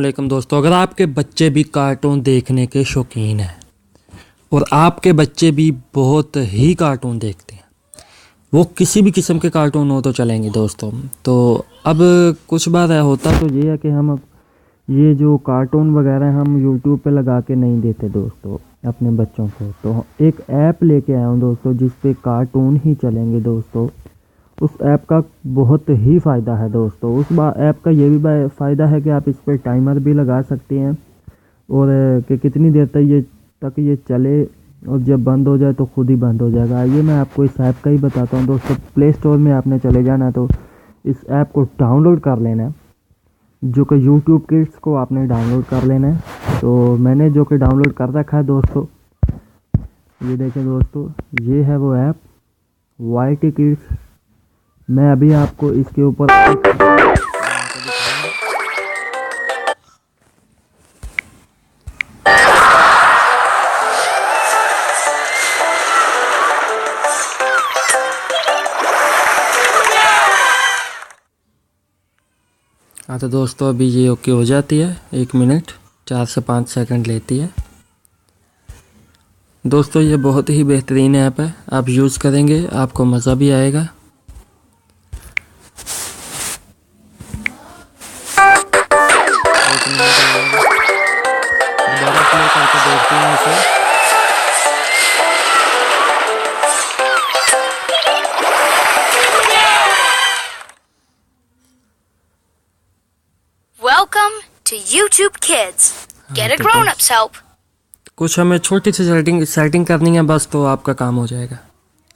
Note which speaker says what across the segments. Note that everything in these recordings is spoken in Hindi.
Speaker 1: वालेकुम दोस्तों, अगर आपके बच्चे भी कार्टून देखने के शौकीन हैं और आपके बच्चे भी बहुत ही कार्टून देखते हैं, वो किसी भी किस्म के कार्टून हो तो चलेंगे दोस्तों। तो अब कुछ बार होता तो ये है कि हम अब ये जो कार्टून वगैरह हम यूट्यूब पे लगा के नहीं देते दोस्तों अपने बच्चों को। तो एक ऐप लेके आया हूँ दोस्तों जिस पे कार्टून ही चलेंगे दोस्तों। उस ऐप का बहुत ही फ़ायदा है दोस्तों। उस ऐप का ये भी फ़ायदा है कि आप इस पर टाइमर भी लगा सकते हैं और कि कितनी देर तक ये चले, और जब बंद हो जाए तो खुद ही बंद हो जाएगा। आइए मैं आपको इस ऐप का ही बताता हूँ दोस्तों। प्ले स्टोर में आपने चले जाना है, तो इस ऐप को डाउनलोड कर लेना है, जो कि यूट्यूब किड्स को आपने डाउनलोड कर लेना है। तो मैंने जो कि डाउनलोड कर रखा है दोस्तों, ये देखें दोस्तों, ये है वो ऐप YT किड्स। मैं अभी आपको इसके ऊपर हाँ तो दोस्तों अभी ये ओके हो जाती है। 1 मिनट 4 से 5 सेकंड लेती है दोस्तों। ये बहुत ही बेहतरीन ऐप है, आप यूज़ करेंगे आपको मज़ा भी आएगा। दोबारा प्ले करके देखते हैं इसे।
Speaker 2: Welcome to YouTube Kids. Get a grown-up's help.
Speaker 1: कुछ हमें छोटी सी सेटिंग करनी है बस, तो आपका काम हो जाएगा।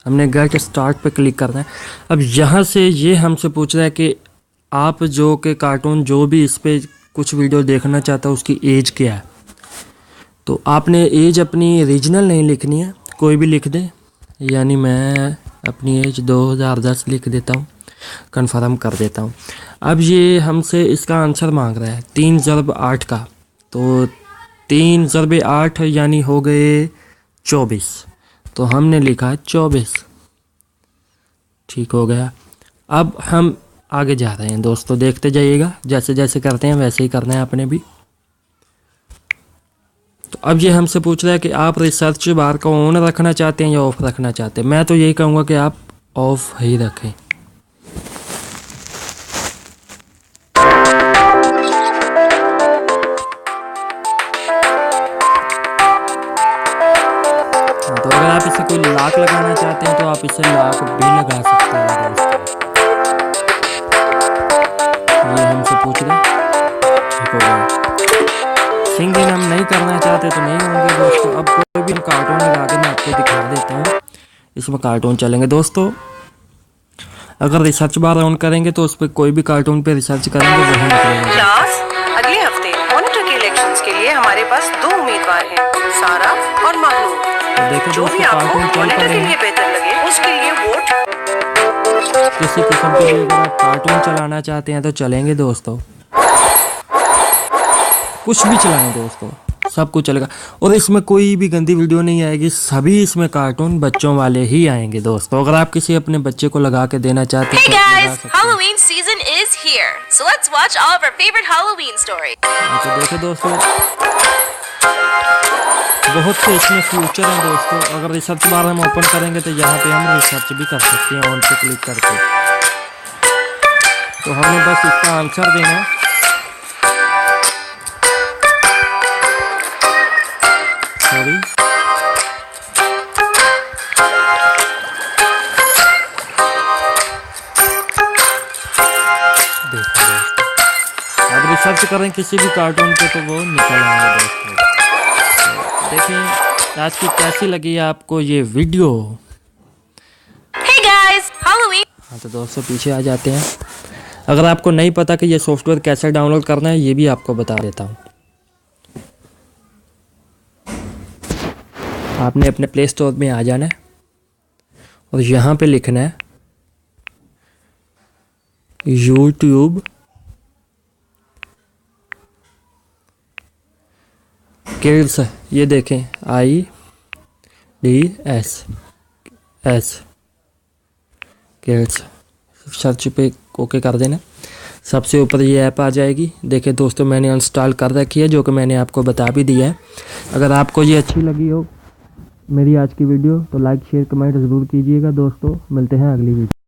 Speaker 1: हमने गेट स्टार्ट पे क्लिक करना है। अब यहाँ से ये हमसे पूछ रहा है कि आप जो कि कार्टून जो भी इस पे कुछ वीडियो देखना चाहता है उसकी एज क्या है। तो आपने एज अपनी रीजनल नहीं लिखनी है, कोई भी लिख दें। यानी मैं अपनी एज 2010 लिख देता हूँ, कन्फर्म कर देता हूँ। अब ये हमसे इसका आंसर मांग रहा है 3 × 8 का। तो 3 × 8 यानी हो गए 24। तो हमने लिखा है 24, ठीक हो गया। अब हम आगे जा रहे हैं दोस्तों, देखते जाइएगा। जैसे जैसे करते हैं वैसे ही करना है आपने भी। तो अब ये हमसे पूछ रहा है कि आप रिसर्च बार को ऑन रखना चाहते हैं या ऑफ रखना चाहते हैं। मैं तो यही कहूँगा कि आप ऑफ ही रखें। तो अगर आप इसे कोई लॉक लगाना चाहते हैं तो आप इसे लॉक भी लगा सकते हैं दोस्तों। ये हमसे पूछ रहे, ठीक हो गया। सिंगिंग हम नहीं करना चाहते तो नहीं होंगे दोस्तों। अब कोई भी कार्टून लगा के मैं आपको दिखा देता हूँ, इसमें कार्टून चलेंगे दोस्तों। अगर रिसर्च बार ऑन करेंगे तो उस पर कोई भी कार्टून पे रिसर्च करेंगे वही निकलेंगे।
Speaker 3: क्लास, अगले हफ्ते मॉनिटर के इलेक्शंस के लिए हमारे पास 2 उम्मीदवार हैं, सारा और मानू।
Speaker 1: तो देखो
Speaker 3: जो भी आपको मॉनिटर के लिए बेहतर लगे उसके लिए वोट।
Speaker 1: किसी किस्म के लिए अगर आप कार्टून चलाना चाहते हैं तो चलेंगे दोस्तों, कुछ भी चलाएं दोस्तों, सब कुछ चलेगा। और इसमें कोई भी गंदी वीडियो नहीं आएगी, सभी इसमें कार्टून बच्चों वाले ही आएंगे दोस्तों। अगर आप किसी अपने बच्चे को लगा के देना चाहते हैं
Speaker 2: Hey guys, Halloween season is here. So let's watch all of our favorite Halloween stories.
Speaker 1: तो देखो दोस्तों, बहुत से इसमें फ्यूचर हैं दोस्तों। अगर रिसर्च बार हम ओपन करेंगे तो यहाँ पे हम रिसर्च भी कर सकते हैं ऑन पे क्लिक करके। तो हमें बस इसका आंसर देना है। सॉरी, अब रिसर्च करें किसी भी कार्टून पे तो वो निकल आएगा दोस्तों। देखिए आज की कैसी लगी आपको ये वीडियो।
Speaker 2: Hey guys, Halloween.
Speaker 1: हाँ तो दोस्तों पीछे आ जाते हैं। अगर आपको नहीं पता कि ये सॉफ्टवेयर कैसे डाउनलोड करना है, ये भी आपको बता देता हूँ। आपने अपने प्ले स्टोर में आ जाना है और यहाँ पे लिखना है YouTube किड्स। ये देखें IDS किड्स, सर्च पे ओके कर देना। सबसे ऊपर ये ऐप आ जाएगी। देखिए दोस्तों, मैंने इंस्टॉल कर रखी है, जो कि मैंने आपको बता भी दिया है। अगर आपको ये अच्छी लगी हो मेरी आज की वीडियो तो लाइक शेयर कमेंट ज़रूर कीजिएगा दोस्तों। मिलते हैं अगली वीडियो।